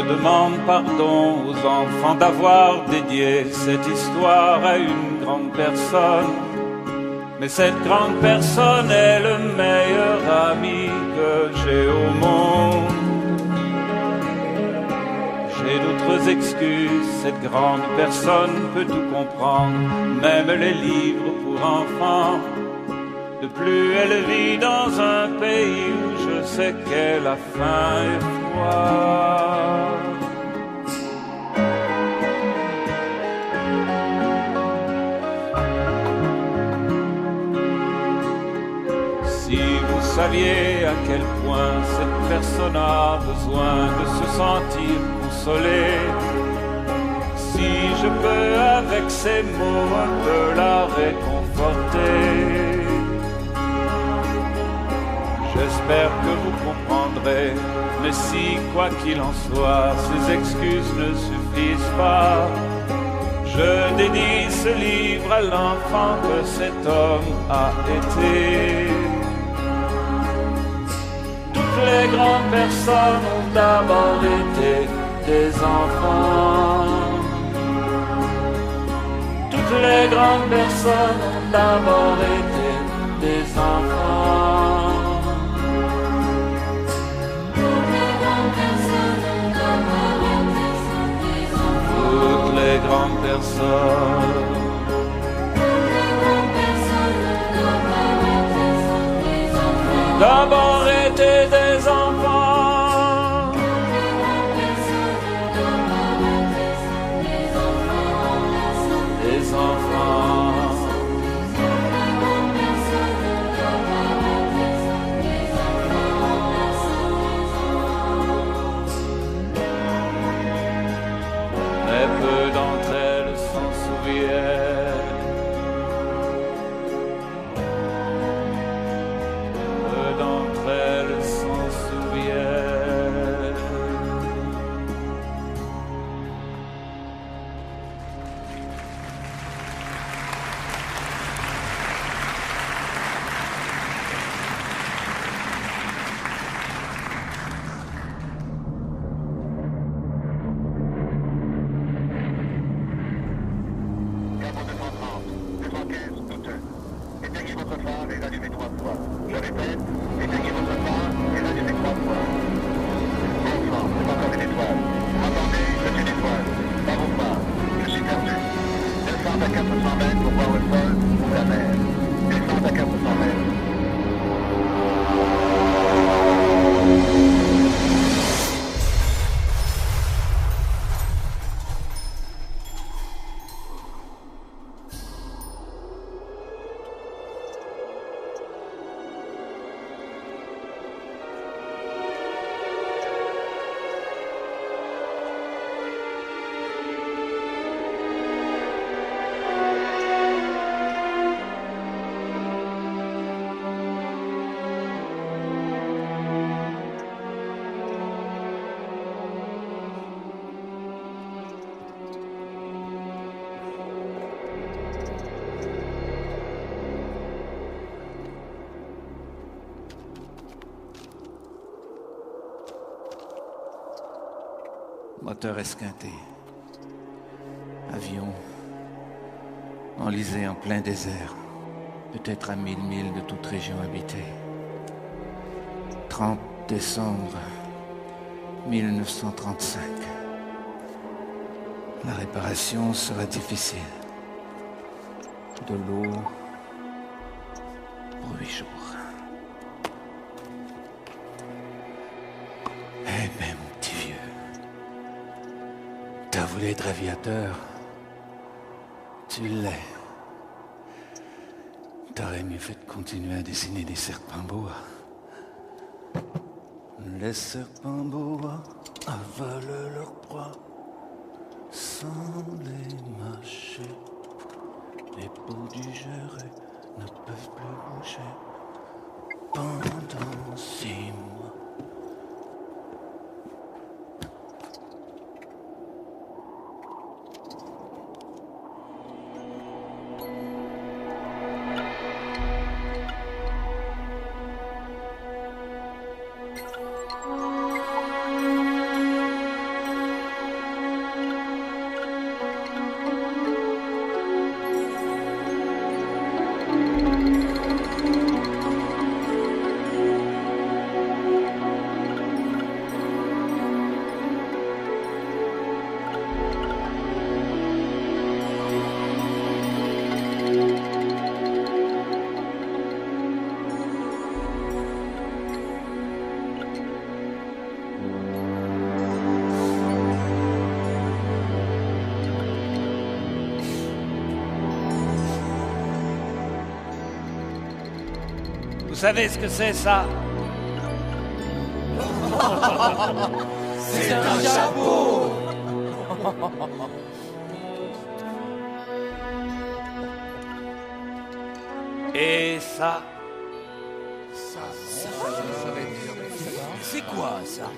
demande pardon aux enfants d'avoir dédié cette histoire à une grande personne. Mais cette grande personne est le meilleur ami que j'ai au monde. J'ai d'autres excuses, cette grande personne peut tout comprendre, même les livres pour enfants. De plus elle vit dans un pays où je sais qu'elle a faim et froid. Si vous saviez à quel point cette personne a besoin de se sentir consolée, si je peux avec ces mots un peu la réconforter, j'espère que vous comprendrez. Mais si, quoi qu'il en soit, ces excuses ne suffisent pas, je dédie ce livre à l'enfant que cet homme a été. Toutes les grandes personnes ont d'abord été des enfants. Toutes les grandes personnes ont d'abord été des enfants. Toutes les grandes personnes. D'abord étaient des enfants. Des enfants. Mais peu d'entre elles s'en souviennent. Peu d'entre elles s'en souviennent. Éteignez votre phare et l'allumez 3 fois. Je répète, éteignez votre phare et l'allumez 3 fois. Enfant, c'est encore une étoile. Attendez, c'est une étoile. Pas vos phares, je suis perdu. Descente à 400 mètres pour voir le sol ou la mer. Descente à 400 mètres. Moteur esquinté. Avion enlisé en plein désert, peut-être à 1000 milles de toute région habitée. 30 décembre 1935. La réparation sera difficile. De l'eau pour 8 jours. Eh ben, mon petit vieux, t'as voulu être aviateur, tu l'es. T'aurais mieux fait de continuer à dessiner des serpents bois. Les serpents bois avalent leur proie sans les mâcher. Les peaux digérées ne peuvent plus bouger pendant 6 mois. savez ce que c'est ça? C'est un chapeau. Et ça? C'est quoi ça?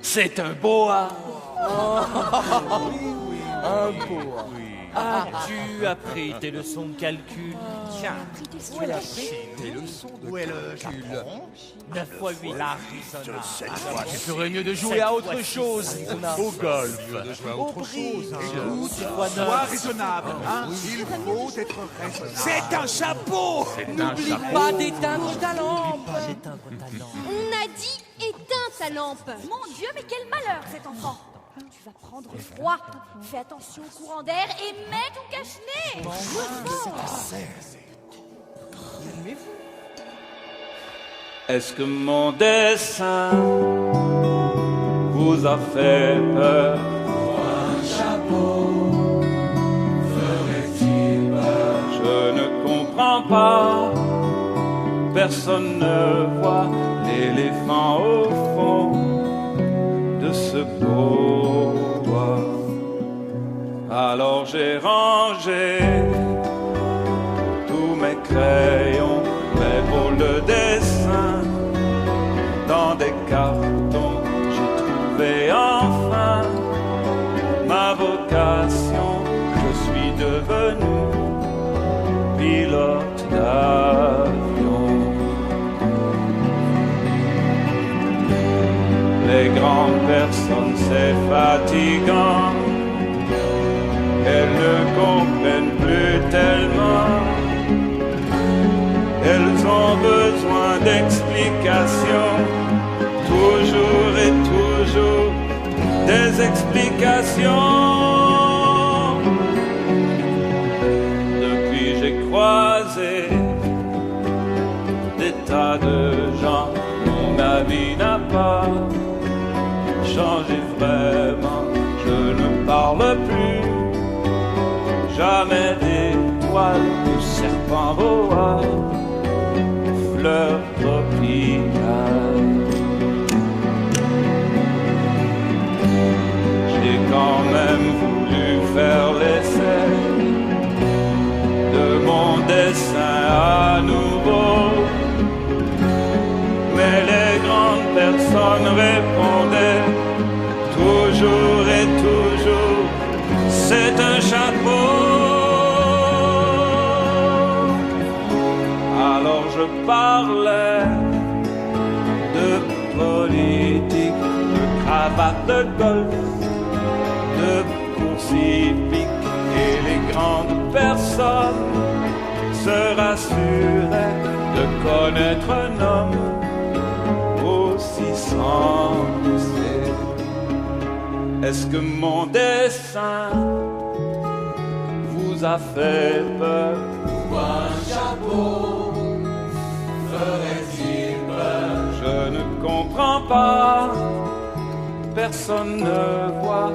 C'est un boa. Un boa. As-tu appris tes leçons de calcul? Tiens, Tu as appris tes leçons de calcul. 9 fois 8. Tu ferais mieux de jouer à autre chose. Au golf. Autre chose. Écoute, Fois sois 9. raisonnable. Hein. Il faut être raisonnable. C'est un chapeau. N'oublie pas d'éteindre ta lampe. D'éteindre ta lampe. On a dit éteins ta lampe. Mon Dieu, mais quel malheur cet enfant! Tu vas prendre froid. Fais attention au courant d'air et mets ton cache-nez. Est-ce que mon dessin vous a fait peur? Un chapeau ferait-il peur? Je ne comprends pas. Personne ne voit l'éléphant au fond de ce bois. Alors j'ai rangé tous mes crayons, mes boules de dessin dans des cartons. J'ai trouvé enfin ma vocation. Je suis devenu pilote d'avion. Les grandes personnes, c'est fatigant. Elles ne comprennent plus tellement. Elles ont besoin d'explications. Toujours et toujours des explications. Depuis j'ai croisé des tas de gens. Ma vie n'a pas changé vraiment. Je ne parle plus jamais d'étoiles, de serpents boas, fleurs tropicales. J'ai quand même voulu faire l'essai de mon dessin à nouveau. Mais les grandes personnes répondaient toujours et toujours, c'est un chapeau. Alors je parlais de politique, de cravate de golf, de course hippique, et les grandes personnes se rassuraient de connaître un homme aussi sensé. Est-ce que mon dessin vous a fait peur? Ou un chapeau ferait-il peur? Je ne comprends pas. Personne ne voit